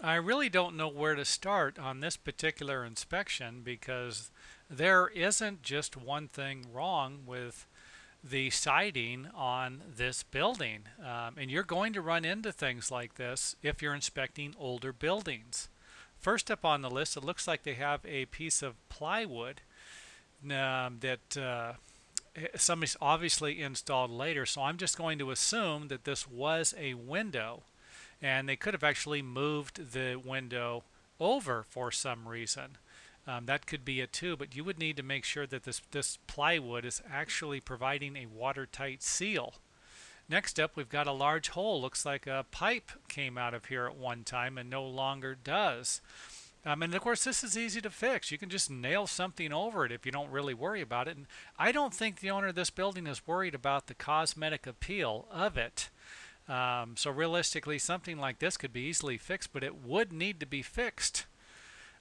I really don't know where to start on this particular inspection because there isn't just one thing wrong with the siding on this building. And you're going to run into things like this if you're inspecting older buildings. First up on the list, it looks like they have a piece of plywood that somebody's obviously installed later. So I'm just going to assume that this was a window and they could have actually moved the window over for some reason. That could be it too, but you would need to make sure that this plywood is actually providing a watertight seal. Next up, we've got a large hole. Looks like a pipe came out of here at one time and no longer does. And of course, this is easy to fix. You can just nail something over it if you don't really worry about it. And I don't think the owner of this building is worried about the cosmetic appeal of it. So realistically, something like this could be easily fixed, but it would need to be fixed.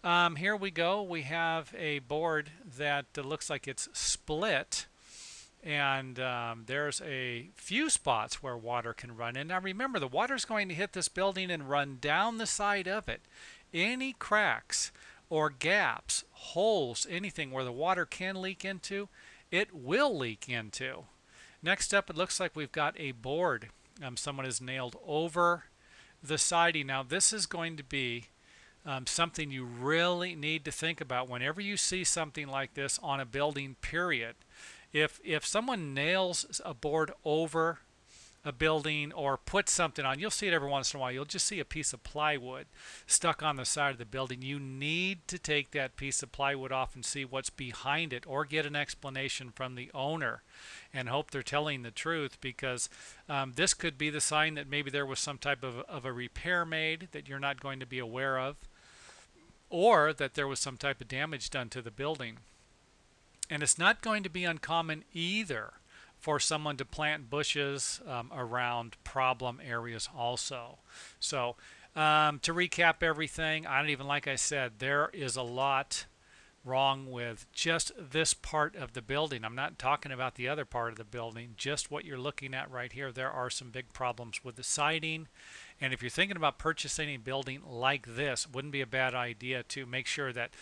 Here we go. We have a board that looks like it's split, and there's a few spots where water can run in. Now remember, the water's going to hit this building and run down the side of it. Any cracks or gaps, holes, anything where the water can leak into, it will leak into. Next up, it looks like we've got a board someone has nailed over the siding. Now this is going to be something you really need to think about whenever you see something like this on a building, period. If someone nails a board over a building or puts something on, you'll see it every once in a while. You'll just see a piece of plywood stuck on the side of the building. You need to take that piece of plywood off and see what's behind it, or get an explanation from the owner and hope they're telling the truth, because this could be the sign that maybe there was some type of a repair made that you're not going to be aware of, or that there was some type of damage done to the building. And it's not going to be uncommon either for someone to plant bushes around problem areas also. So to recap everything, I don't even, like I said, there is a lot wrong with just this part of the building. I'm not talking about the other part of the building, just what you're looking at right here. There are some big problems with the siding. And if you're thinking about purchasing a building like this, it wouldn't be a bad idea to make sure that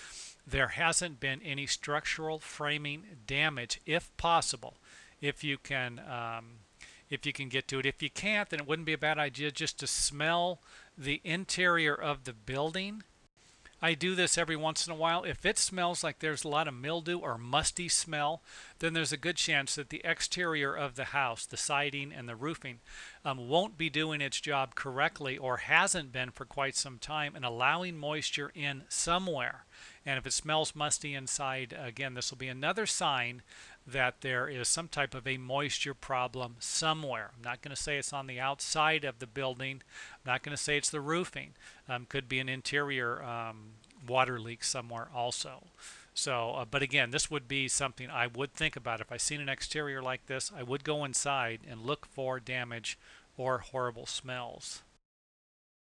there hasn't been any structural framing damage, if possible, if you can get to it. If you can't, then it wouldn't be a bad idea just to smell the interior of the building. I do this every once in a while. If it smells like there's a lot of mildew or musty smell, then there's a good chance that the exterior of the house, the siding and the roofing, won't be doing its job correctly, or hasn't been for quite some time, and allowing moisture in somewhere. And if it smells musty inside, again, this will be another sign that there is some type of a moisture problem somewhere. I'm not going to say it's on the outside of the building. I'm not going to say it's the roofing. Could be an interior water leak somewhere also. So, but again, this would be something I would think about. If I seen an exterior like this, I would go inside and look for damage or horrible smells.